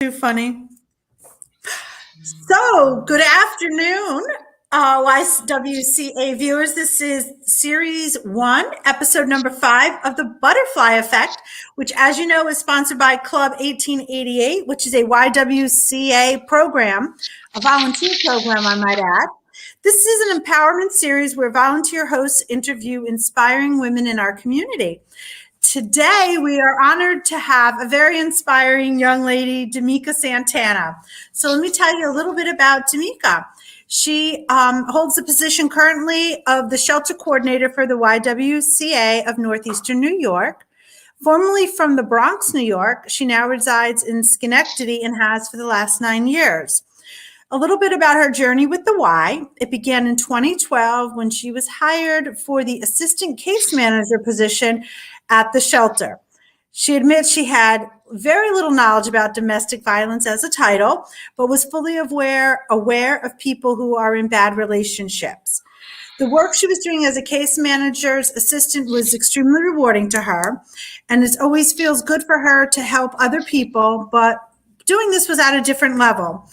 Too funny. So, good afternoon, YWCA viewers. This is Series 1, Episode number 5 of the Butterfly Effect, which, as you know, is sponsored by Club 1888, which is a YWCA program, a volunteer program, I might add. This is an empowerment series where volunteer hosts interview inspiring women in our community. Today, we are honored to have a very inspiring young lady, Demekia Santana. So let me tell you a little bit about Demekia. She holds the position currently of the shelter coordinator for the YWCA of Northeastern New York. Formerly from the Bronx, New York, she now resides in Schenectady and has for the last 9 years. A little bit about her journey with the Y. It began in 2012 when she was hired for the assistant case manager position at the shelter. She admits she had very little knowledge about domestic violence as a title, but was fully aware of people who are in bad relationships. The work she was doing as a case manager's assistant was extremely rewarding to her, and it always feels good for her to help other people, but doing this was at a different level.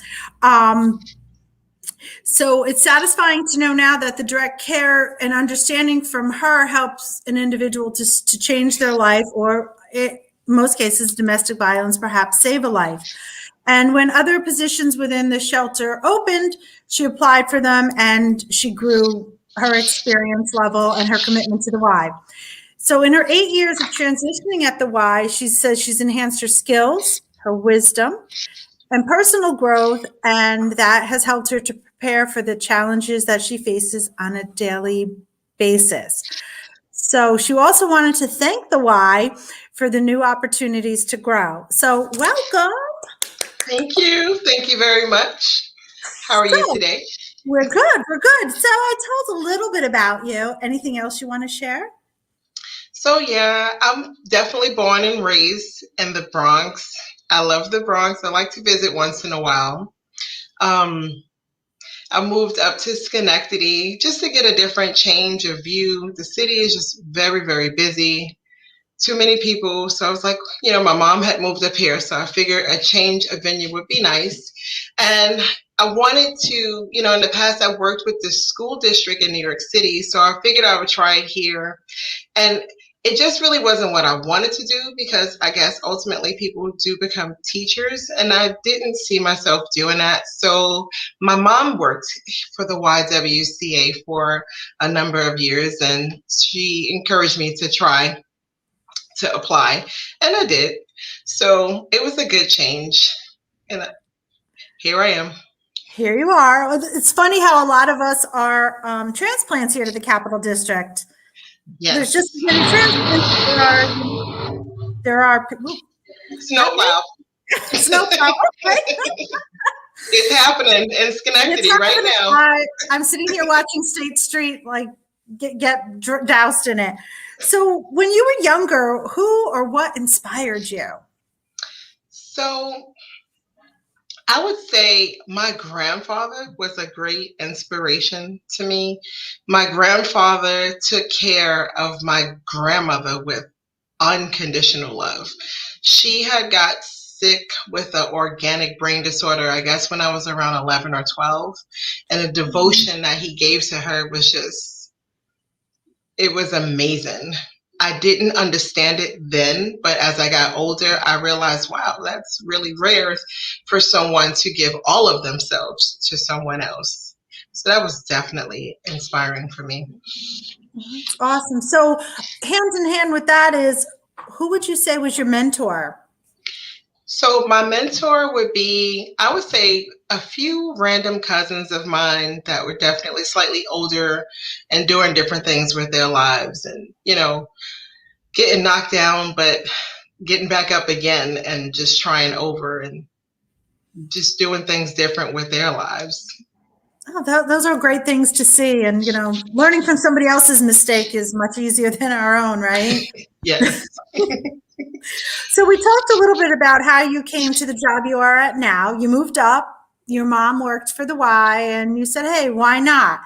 So it's satisfying to know now that the direct care and understanding from her helps an individual to change their life, or in most cases, domestic violence, perhaps save a life. And when other positions within the shelter opened, she applied for them and she grew her experience level and her commitment to the Y. So in her 8 years of transitioning at the Y, she says she's enhanced her skills, her wisdom, and personal growth, and that has helped her to prepare for the challenges that she faces on a daily basis. So she also wanted to thank the Y for the new opportunities to grow. So welcome. Thank you. Thank you very much. How are you today? We're good. We're good. So I told a little bit about you. Anything else you want to share? So yeah, I'm definitely born and raised in the Bronx. I love the Bronx. I like to visit once in a while. I moved up to Schenectady just to get a different change of view. The city is just very, very busy. Too many people. So I was like, my mom had moved up here, so I figured a change of venue would be nice. And I wanted to, in the past, I worked with the school district in New York City, so I figured I would try it here. And it just really wasn't what I wanted to do, because I guess ultimately people do become teachers, and I didn't see myself doing that. So my mom worked for the YWCA for a number of years, and she encouraged me to try to apply, and I did. So it was a good change, and here I am. Here you are. It's funny how a lot of us are transplants here to the Capital District. Yes. There's just as many transplants. There are snowplow. Snowplow. It's happening in Schenectady right now. I'm sitting here watching State Street get doused in it. So when you were younger, who or what inspired you? So I would say my grandfather was a great inspiration to me. My grandfather took care of my grandmother with unconditional love. She had got sick with an organic brain disorder, I guess, when I was around 11 or 12. And the devotion that he gave to her was it was amazing. I didn't understand it then, but as I got older, I realized, wow, that's really rare for someone to give all of themselves to someone else. So that was definitely inspiring for me. Awesome. So hand in hand with that is, who would you say was your mentor? So my mentor would be, I would say, a few random cousins of mine that were definitely slightly older and doing different things with their lives, and, getting knocked down, but getting back up again and just trying over and just doing things different with their lives. Oh, those are great things to see. And, learning from somebody else's mistake is much easier than our own, right? Yes. So we talked a little bit about how you came to the job you are at now. You moved up, your mom worked for the Y, and you said, hey, why not?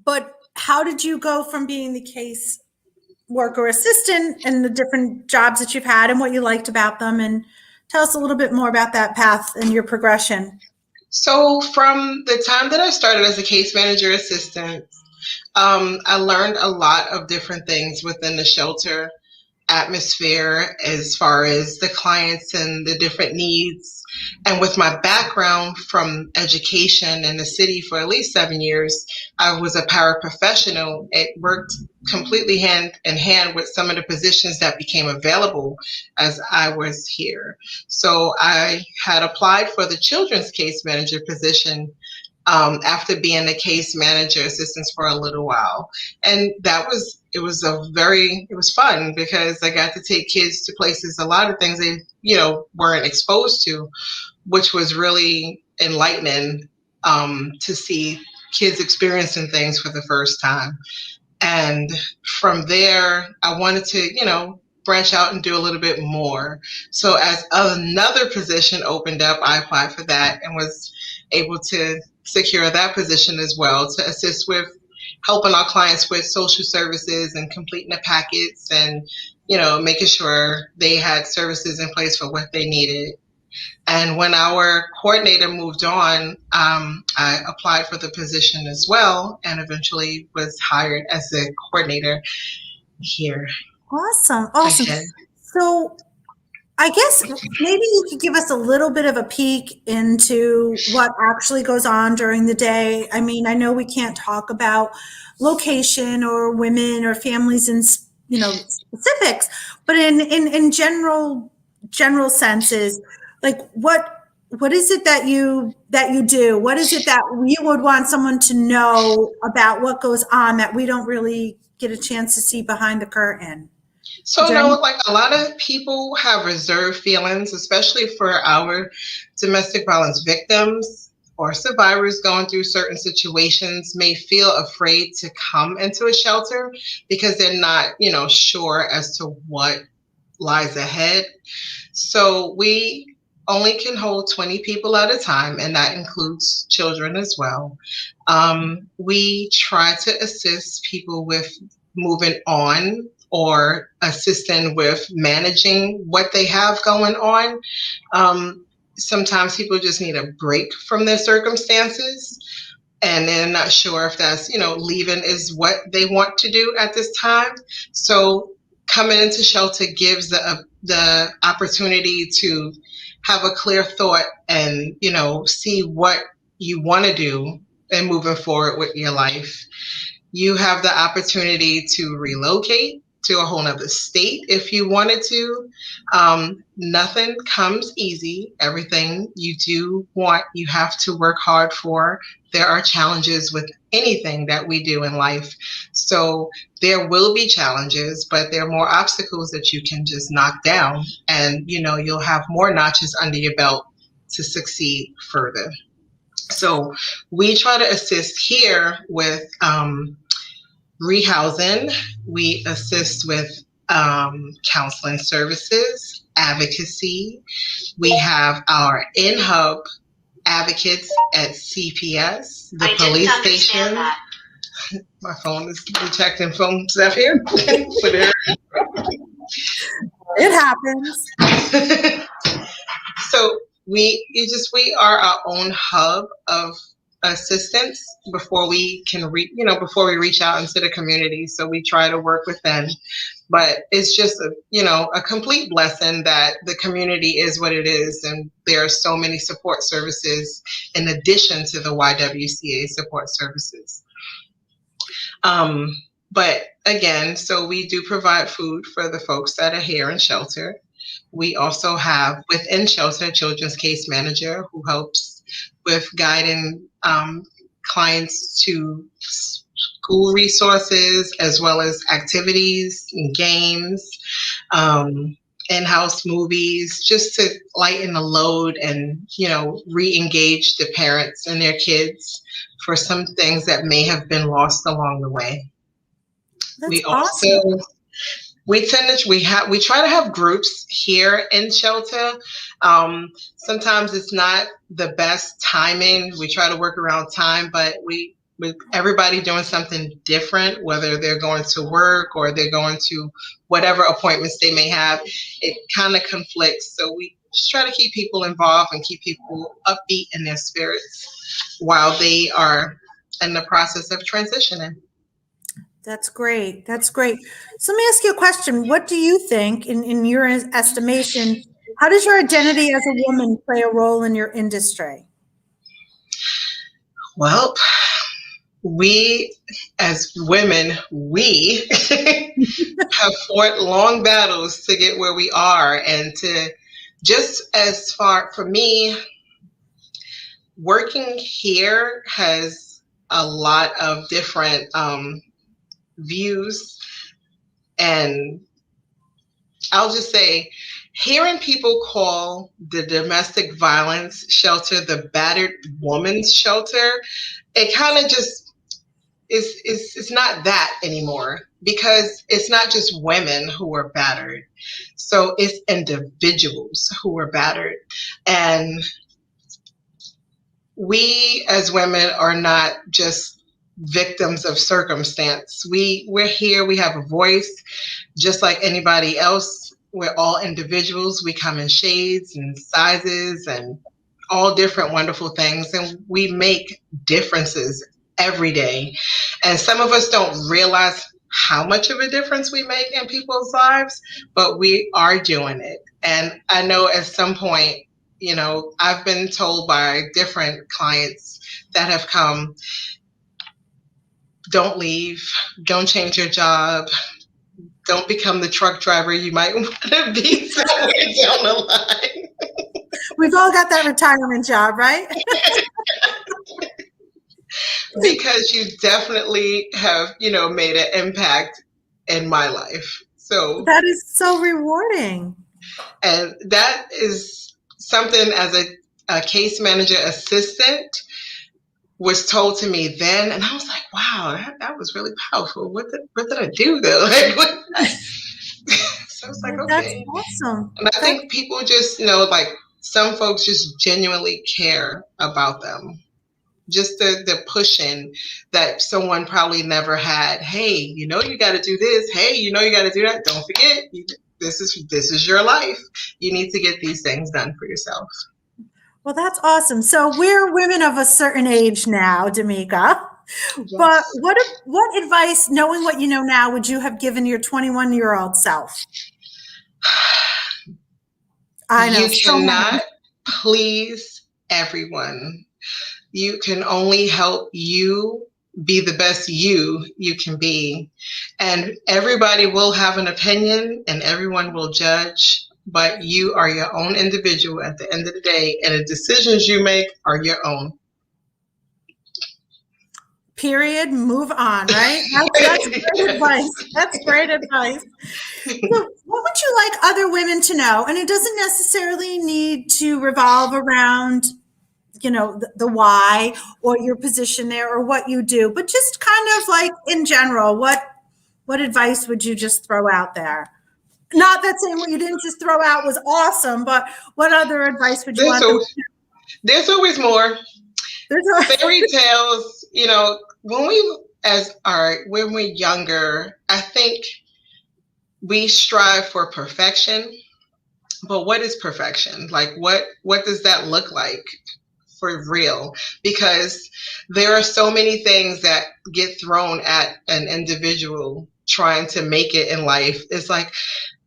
But how did you go from being the case worker assistant and the different jobs that you've had and what you liked about them, and tell us a little bit more about that path and your progression. So from the time that I started as a case manager assistant, I learned a lot of different things within the shelter atmosphere as far as the clients and the different needs. And with my background from education in the city for at least 7 years, I was a paraprofessional. It worked completely hand in hand with some of the positions that became available as I was here. So I had applied for the children's case manager position after being a case manager assistant for a little while. And it was fun because I got to take kids to places, a lot of things they, weren't exposed to, which was really enlightening to see kids experiencing things for the first time. And from there, I wanted to, branch out and do a little bit more. So as another position opened up, I applied for that and was able to secure that position as well, to assist with helping our clients with social services and completing the packets and, making sure they had services in place for what they needed. And when our coordinator moved on, I applied for the position as well and eventually was hired as the coordinator here. Awesome. Again. So I guess maybe you could give us a little bit of a peek into what actually goes on during the day. I mean, I know we can't talk about location or women or families in, specifics, but in general senses, like what is it that you do? What is it that you would want someone to know about what goes on that we don't really get a chance to see behind the curtain? So like a lot of people have reserved feelings, especially for our domestic violence victims or survivors going through certain situations, may feel afraid to come into a shelter because they're not, sure as to what lies ahead. So we only can hold 20 people at a time, and that includes children as well. We try to assist people with moving on or assisting with managing what they have going on. Sometimes people just need a break from their circumstances and they're not sure if that's, leaving is what they want to do at this time. So coming into shelter gives the opportunity to have a clear thought and, see what you want to do and moving forward with your life. You have the opportunity to relocate to a whole nother state if you wanted to. Nothing comes easy. Everything you do want, you have to work hard for. There are challenges with anything that we do in life. So there will be challenges, but there are more obstacles that you can just knock down and, you'll have more notches under your belt to succeed further. So we try to assist here with rehousing. We assist with counseling services, advocacy. We have our in-hub advocates at CPS, the police station. My phone is detecting phone stuff here. It happens. So we are our own hub of assistance before we can before we reach out into the community. So we try to work with them, but it's just a complete blessing that the community is what it is, and there are so many support services in addition to the YWCA support services. But again, so we do provide food for the folks that are here in shelter. We also have within shelter a children's case manager who helps with guiding clients to school resources as well as activities and games, in-house movies, just to lighten the load and, re-engage the parents and their kids for some things that may have been lost along the way. That's awesome. We try to have groups here in shelter. Sometimes it's not the best timing. We try to work around time, but with everybody doing something different, whether they're going to work or they're going to whatever appointments they may have, it kind of conflicts. So we just try to keep people involved and keep people upbeat in their spirits while they are in the process of transitioning. That's great. That's great. So let me ask you a question. What do you think, in your estimation, how does your identity as a woman play a role in your industry? Well, we as women, we have fought long battles to get where we are, and to just as far for me, working here has a lot of different views, and I'll just say, hearing people call the domestic violence shelter the battered woman's shelter, it kind of just it's not that anymore, because it's not just women who are battered. So it's individuals who are battered. And we as women are not just victims of circumstance. We're here, we have a voice just like anybody else. We're all individuals. We come in shades and sizes and all different wonderful things, and we make differences every day. And some of us don't realize how much of a difference we make in people's lives, but we are doing it. And I know at some point, you know, I've been told by different clients that have come, don't leave, don't change your job, don't become the truck driver you might want to be somewhere down the line. We've all got that retirement job, right? Because you definitely have, you know, made an impact in my life. So that is so rewarding. And that is something as a case manager assistant was told to me then, and I was like, wow, that was really powerful. What did I do though? So I was like, okay. That's awesome. And I think people just, you know, like some folks just genuinely care about them. Just the pushing that someone probably never had. Hey, you know, you got to do this. Hey, you know, you got to do that. Don't forget, this is your life. You need to get these things done for yourself. Well, that's awesome. So we're women of a certain age now, Demekia. Yes. But what advice, knowing what you know now, would you have given your 21-year-old self? I know. You cannot please everyone. You can only help you be the best you can be. And everybody will have an opinion and everyone will judge, but you are your own individual at the end of the day, and the decisions you make are your own. Period. Move on, right? That's great advice. That's great advice. So what would you like other women to know? And it doesn't necessarily need to revolve around, you know, the why or your position there or what you do, but just kind of like in general, what advice would you just throw out there? Not that saying what you didn't just throw out was awesome, but what other advice would you want them to? There's always more. Fairy tales, you know, when we're younger, I think we strive for perfection. But what is perfection? Like what does that look like for real? Because there are so many things that get thrown at an individual trying to make it in life. It's like,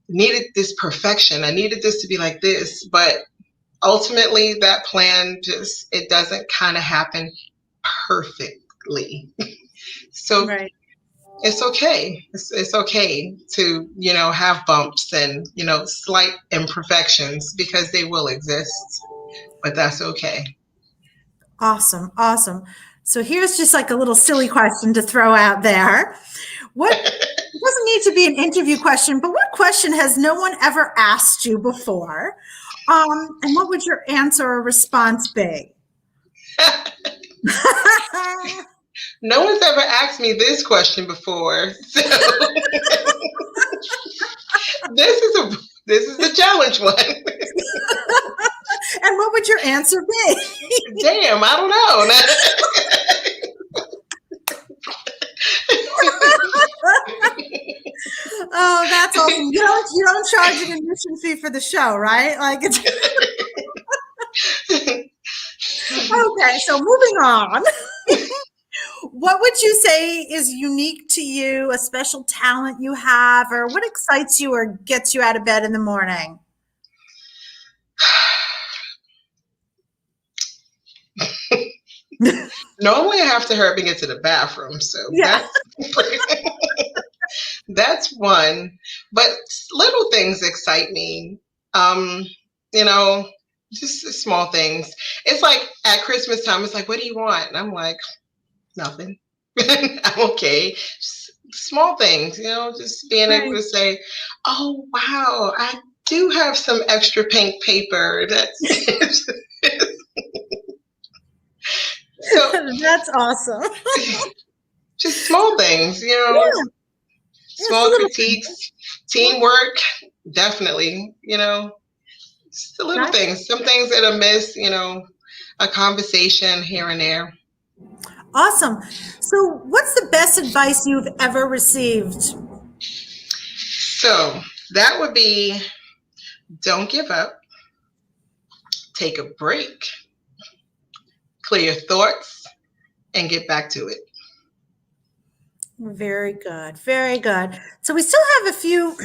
needed this perfection. I needed this to be like this, but ultimately that plan it doesn't kind of happen perfectly. So right. It's okay. It's okay to, you know, have bumps and, you know, slight imperfections, because they will exist, but that's okay. Awesome. Awesome. So here's just like a little silly question to throw out there. It doesn't need to be an interview question, but what question has no one ever asked you before? And what would your answer or response be? No one's ever asked me this question before. So this is the challenge one. And what would your answer be? Damn, I don't know. Oh, that's awesome. You don't charging admission fee for the show, right? Like it's okay. So moving on. What would you say is unique to you, a special talent you have, or what excites you or gets you out of bed in the morning? Normally I have to hurry and get to the bathroom, so Yeah. that's one. But little things excite me. You know, just small things. It's like at Christmas time, it's like, what do you want? And I'm like, nothing. I'm okay. Just small things, just being able to say, oh, wow, I do have some extra pink paper. That's so That's awesome. just small things, Yeah. small critiques, teamwork, definitely, just the little things, some things that are missed, a conversation here and there. Awesome. So what's the best advice you've ever received? So that would be, don't give up, take a break, clear your thoughts, and get back to it. Very good. Very good. So we still have a few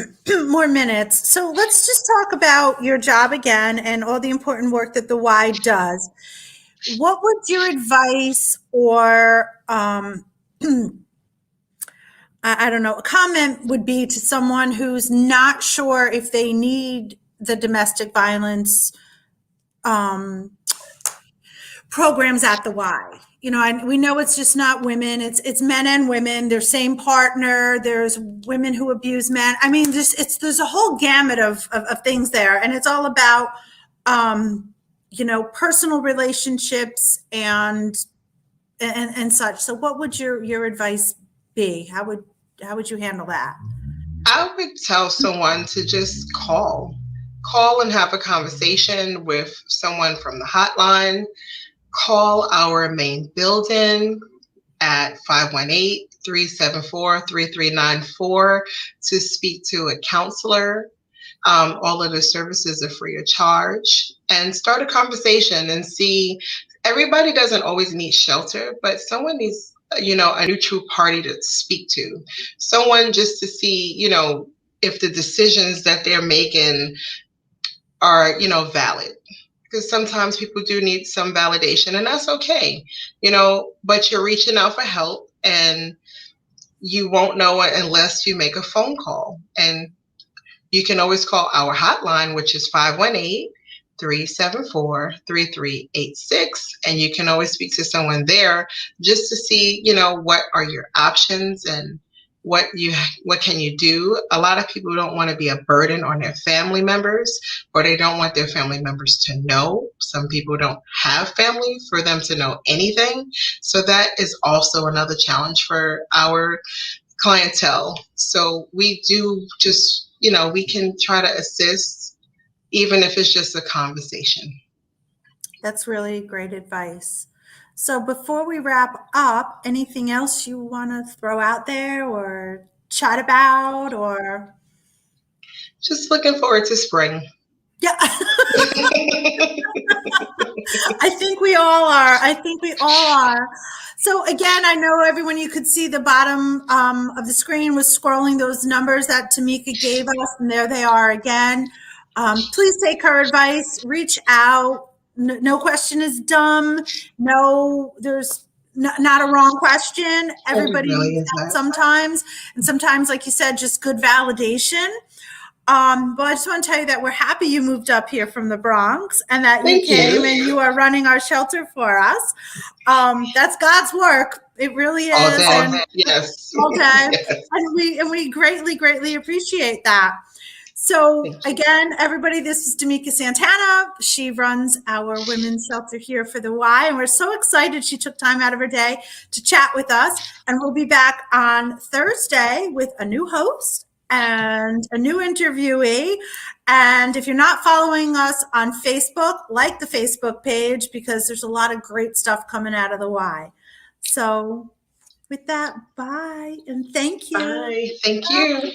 more minutes. So let's just talk about your job again and all the important work that the Y does. What would your advice or I don't know, a comment would be to someone who's not sure if they need the domestic violence programs at the Y? We know it's just not women. It's men and women. There's same partner. There's women who abuse men. I mean, there's a whole gamut of things there, and it's all about personal relationships and such. So, what would your advice be? How would you handle that? I would tell someone to just call and have a conversation with someone from the hotline. Call our main building at 518-374-3394 to speak to a counselor. All of the services are free of charge, and start a conversation and see. Everybody doesn't always need shelter, but someone needs, a neutral party to speak to. Someone just to see, if the decisions that they're making are, valid. Because sometimes people do need some validation, and that's okay, but you're reaching out for help, and you won't know it unless you make a phone call. And you can always call our hotline, which is 518-374-3386. And you can always speak to someone there just to see, what are your options and what can you do. A lot of people don't want to be a burden on their family members, or they don't want their family members to know. Some people don't have family for them to know anything. So that is also another challenge for our clientele. So we do just, we can try to assist, even if it's just a conversation. That's really great advice. So before we wrap up, anything else you want to throw out there or chat about, or? Just looking forward to spring. Yeah. I think we all are. So again, I know everyone, you could see the bottom of the screen was scrolling those numbers that Demekia gave us, and there they are again. Please take her advice, reach out. No question is dumb. No, there's not a wrong question. Everybody needs help sometimes. And sometimes, like you said, just good validation. But I just want to tell you that we're happy you moved up here from the Bronx, and that you came and you are running our shelter for us. That's God's work. It really is. All day. Yes. All day. Yes. And we greatly, greatly appreciate that. So again, everybody, this is Demekia Santana. She runs our women's shelter here for the Y, and we're so excited she took time out of her day to chat with us. And we'll be back on Thursday with a new host and a new interviewee. And if you're not following us on Facebook, like the Facebook page, because there's a lot of great stuff coming out of the Y. So with that, bye and thank you. Bye. Thank you.